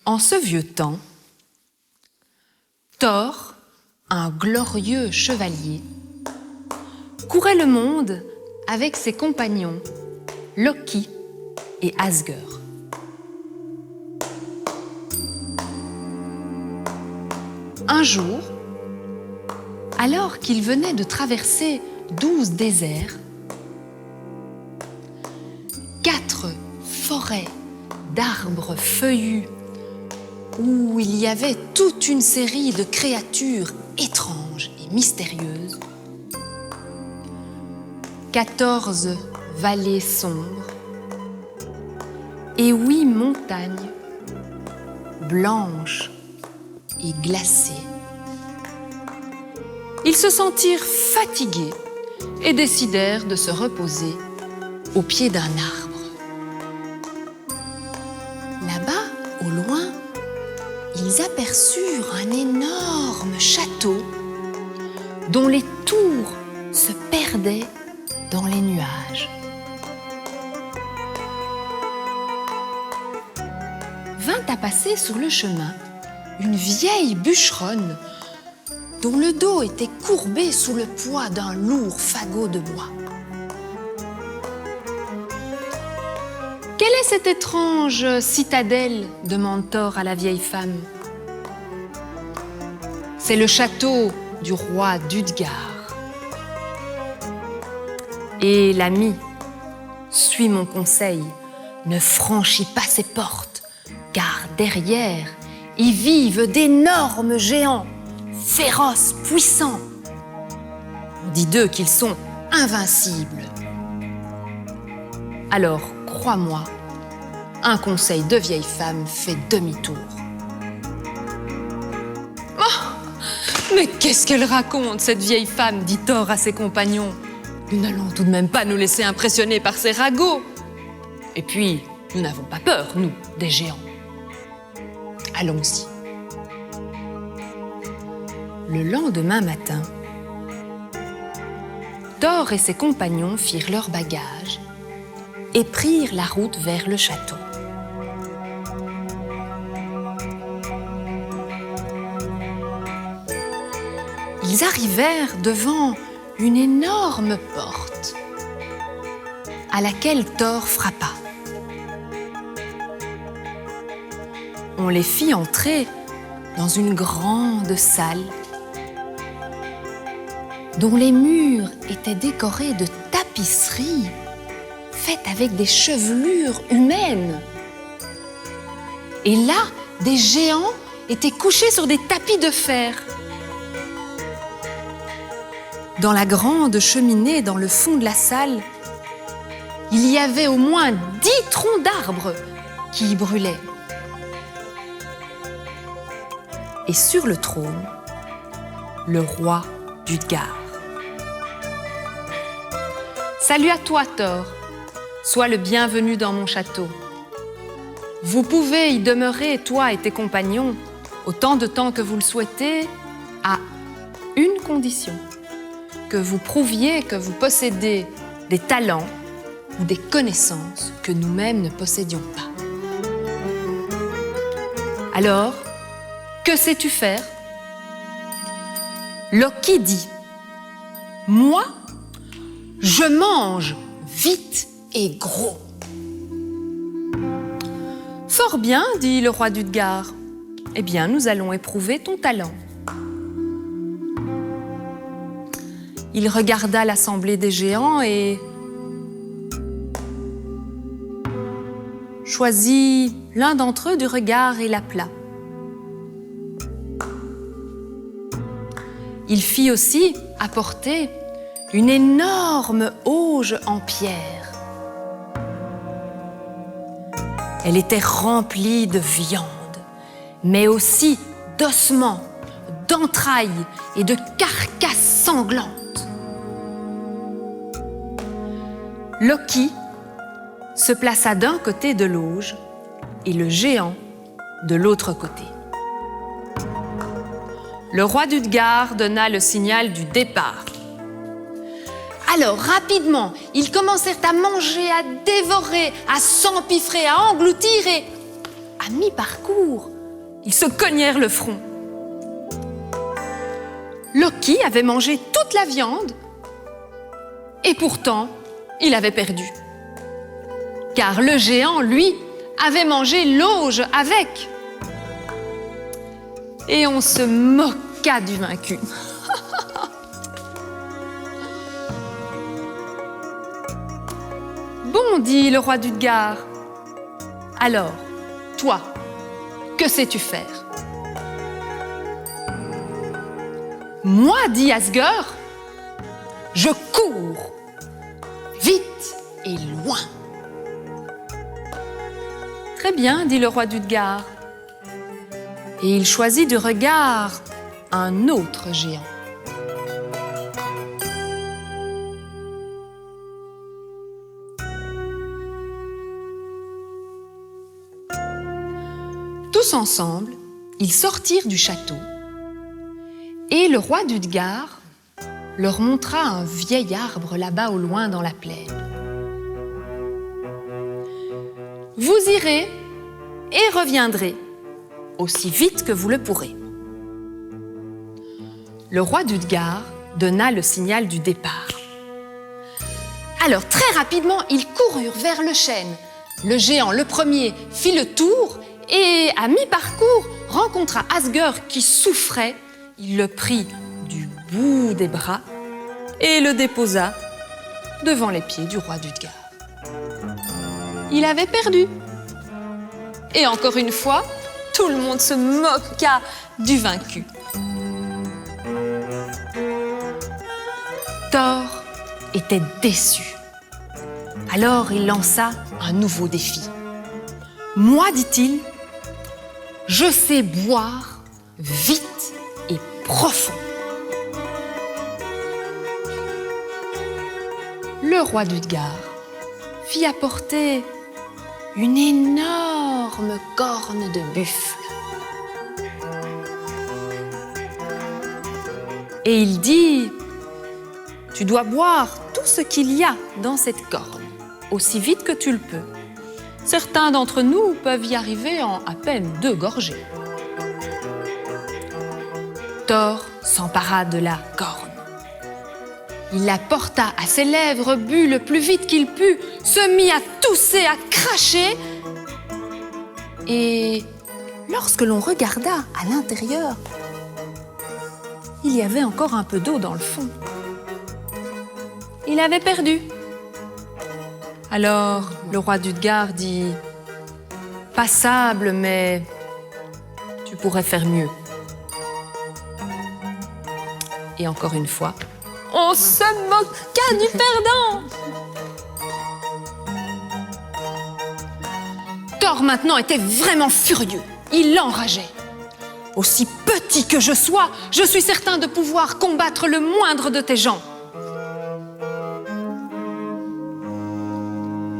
En ce vieux temps, Thor, un glorieux chevalier, courait le monde avec ses compagnons Loki et Asgore. Un jour, alors qu'il venait de traverser 12 déserts, 4 forêts d'arbres feuillus où il y avait toute une série de créatures étranges et mystérieuses, 14 vallées sombres et 8 montagnes blanches et glacées. Ils se sentirent fatigués et décidèrent de se reposer au pied d'un arbre. Là-bas, au loin, ils aperçurent un énorme château dont les tours se perdaient dans les nuages. Vint à passer sur le chemin une vieille bûcheronne dont le dos était courbé sous le poids d'un lourd fagot de bois. « Quelle est cette étrange citadelle ?» demande Thor à la vieille femme. « C'est le château du roi d'Utgard. » Et l'ami, suis mon conseil, ne franchis pas ses portes, car derrière y vivent d'énormes géants, féroces, puissants. On dit d'eux qu'ils sont invincibles. Alors, crois-moi, un conseil de vieille femme fait demi-tour. Oh, mais qu'est-ce qu'elle raconte, cette vieille femme, dit Thor à ses compagnons. Nous n'allons tout de même pas nous laisser impressionner par ces ragots. Et puis, nous n'avons pas peur, nous, des géants. Allons-y. Le lendemain matin, Thor et ses compagnons firent leurs bagages et prirent la route vers le château. Ils arrivèrent devant une énorme porte à laquelle Thor frappa. On les fit entrer dans une grande salle dont les murs étaient décorés de tapisseries faites avec des chevelures humaines. Et là, des géants étaient couchés sur des tapis de fer. Dans la grande cheminée dans le fond de la salle, il y avait au moins 10 troncs d'arbres qui y brûlaient. Et sur le trône, le roi d'Utgard. Salut à toi, Thor. Sois le bienvenu dans mon château. Vous pouvez y demeurer, toi et tes compagnons, autant de temps que vous le souhaitez, à une condition, que vous prouviez que vous possédez des talents ou des connaissances que nous-mêmes ne possédions pas. Alors, que sais-tu faire ? Loki dit : « Moi, je mange vite et gros. » « Fort bien, dit le roi d'Utgard. Eh bien, nous allons éprouver ton talent. » Il regarda l'assemblée des géants et choisit l'un d'entre eux du regard et l'appela. Il fit aussi apporter une énorme auge en pierre. Elle était remplie de viande, mais aussi d'ossements, d'entrailles et de carcasses sanglantes. Loki se plaça d'un côté de l'auge et le géant de l'autre côté. Le roi d'Utgard donna le signal du départ. Alors, rapidement, ils commencèrent à manger, à dévorer, à s'empiffrer, à engloutir et, à mi-parcours, Ils se cognèrent le front. Loki avait mangé toute la viande et pourtant, il avait perdu. Car le géant, lui, avait mangé l'auge avec. Et on se moqua du vaincu. Bon, dit le roi d'Utgard. Alors, toi, que sais-tu faire? Moi, dit Asger, je cours, vite et loin. Très bien, dit le roi d'Utgard. Et il choisit du regard un autre géant. Tous ensemble, ils sortirent du château et le roi d'Utgard leur montra un vieil arbre là-bas au loin dans la plaine. Vous irez et reviendrez aussi vite que vous le pourrez. Le roi d'Utgard donna le signal du départ. Alors très rapidement, ils coururent vers le chêne. Le géant, le premier, fit le tour et à mi-parcours rencontra Asger qui souffrait. Il le prit du bout des bras et le déposa devant les pieds du roi d'Utgard. Il avait perdu. Et encore une fois, tout le monde se moqua du vaincu. Thor était déçu. Alors il lança un nouveau défi. Moi, dit-il, je sais boire vite et profond. Le roi d'Utgard fit apporter une énorme corne de buffle. Et il dit, tu dois boire tout ce qu'il y a dans cette corne, aussi vite que tu le peux. Certains d'entre nous peuvent y arriver en à peine 2 gorgées. Thor s'empara de la corne. Il la porta à ses lèvres, but le plus vite qu'il put, se mit à tousser, à cracher. Et lorsque l'on regarda à l'intérieur, il y avait encore un peu d'eau dans le fond. Il avait perdu. Alors le roi d'Utgard dit « Passable, mais tu pourrais faire mieux. » Et encore une fois, on se moqua du perdant. Thor maintenant était vraiment furieux. Il l'enrageait. Aussi petit que je sois, je suis certain de pouvoir combattre le moindre de tes gens.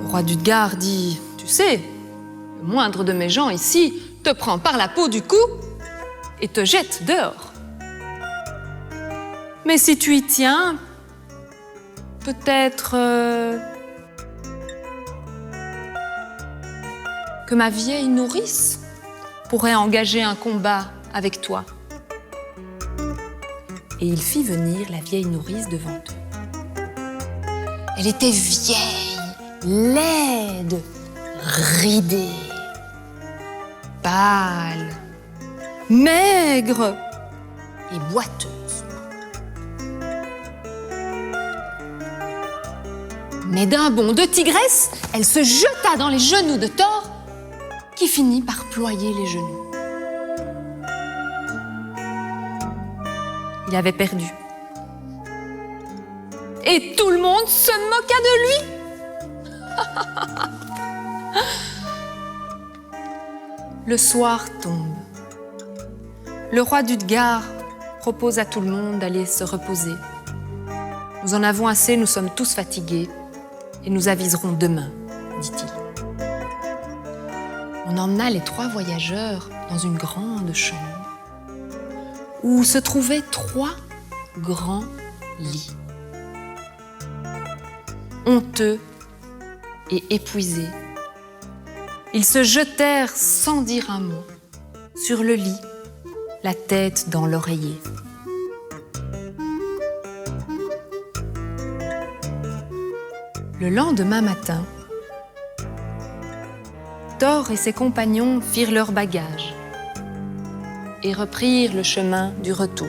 Le roi d'Utgard dit, tu sais, le moindre de mes gens ici te prend par la peau du cou et te jette dehors. Mais si tu y tiens, peut-être que ma vieille nourrice pourrait engager un combat avec toi. Et il fit venir la vieille nourrice devant eux. Elle était vieille, laide, ridée, pâle, maigre et boiteuse. Mais d'un bond de tigresse, elle se jeta dans les genoux de Thor, qui finit par ployer les genoux. Il avait perdu. Et tout le monde se moqua de lui. Le soir tombe. Le roi d'Utgard propose à tout le monde d'aller se reposer. Nous en avons assez, nous sommes tous fatigués. Et nous aviserons demain, dit-il. On emmena les 3 voyageurs dans une grande chambre où se trouvaient 3 grands lits. Honteux et épuisés, ils se jetèrent sans dire un mot sur le lit, la tête dans l'oreiller. Le lendemain matin, Thor et ses compagnons firent leur bagage et reprirent le chemin du retour.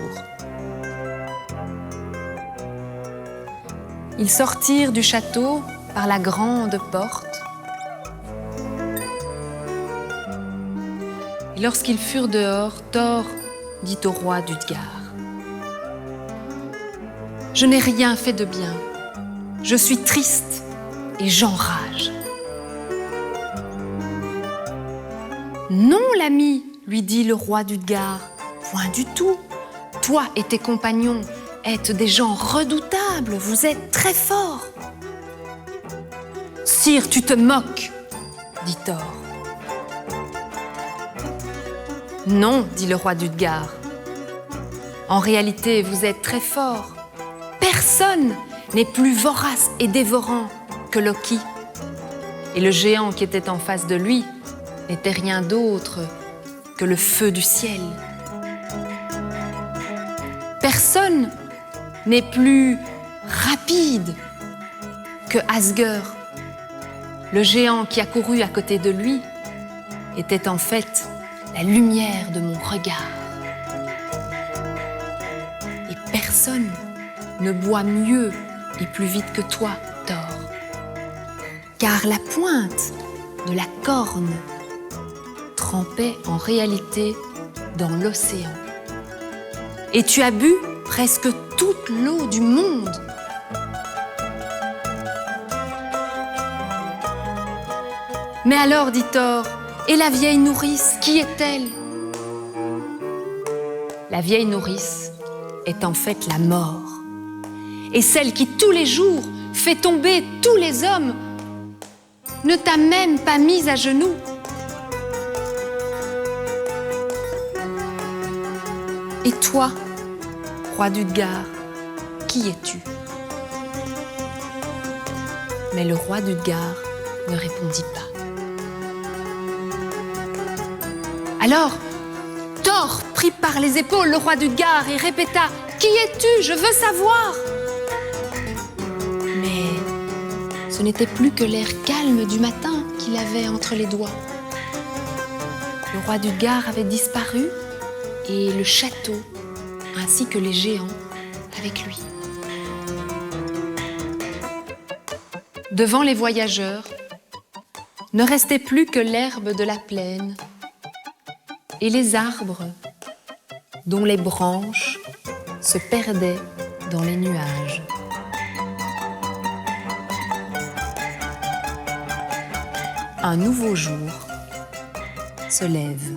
Ils sortirent du château par la grande porte. Et lorsqu'ils furent dehors, Thor dit au roi d'Utgard : « Je n'ai rien fait de bien. Je suis triste et j'enrage. » « Non, l'ami, lui dit le roi d'Utgard, point du tout. Toi et tes compagnons êtes des gens redoutables, vous êtes très forts. »« Sire, tu te moques, dit Thor. »« Non, dit le roi d'Utgard. En réalité, vous êtes très forts. Personne n'est plus vorace et dévorant que Loki. Et le géant qui était en face de lui n'était rien d'autre que le feu du ciel. Personne n'est plus rapide que Asger. Le géant qui a couru à côté de lui était en fait la lumière de mon regard. Et personne ne boit mieux et plus vite que toi, Thor. Car la pointe de la corne trempait en réalité dans l'océan. Et tu as bu presque toute l'eau du monde. Mais alors, dit Thor, et la vieille nourrice, qui est-elle ? La vieille nourrice est en fait la mort. Et celle qui tous les jours fait tomber tous les hommes ne t'a même pas mise à genoux. Et toi, roi d'Utgard, qui es-tu ? Mais le roi d'Utgard ne répondit pas. Alors, Thor prit par les épaules le roi d'Utgard et répéta : « Qui es-tu ? Je veux savoir !» Mais ce n'était plus que l'air calme du matin qu'il avait entre les doigts. Le roi d'Utgard avait disparu et le château, ainsi que les géants, avec lui. Devant les voyageurs, ne restait plus que l'herbe de la plaine et les arbres dont les branches se perdaient dans les nuages. Un nouveau jour se lève.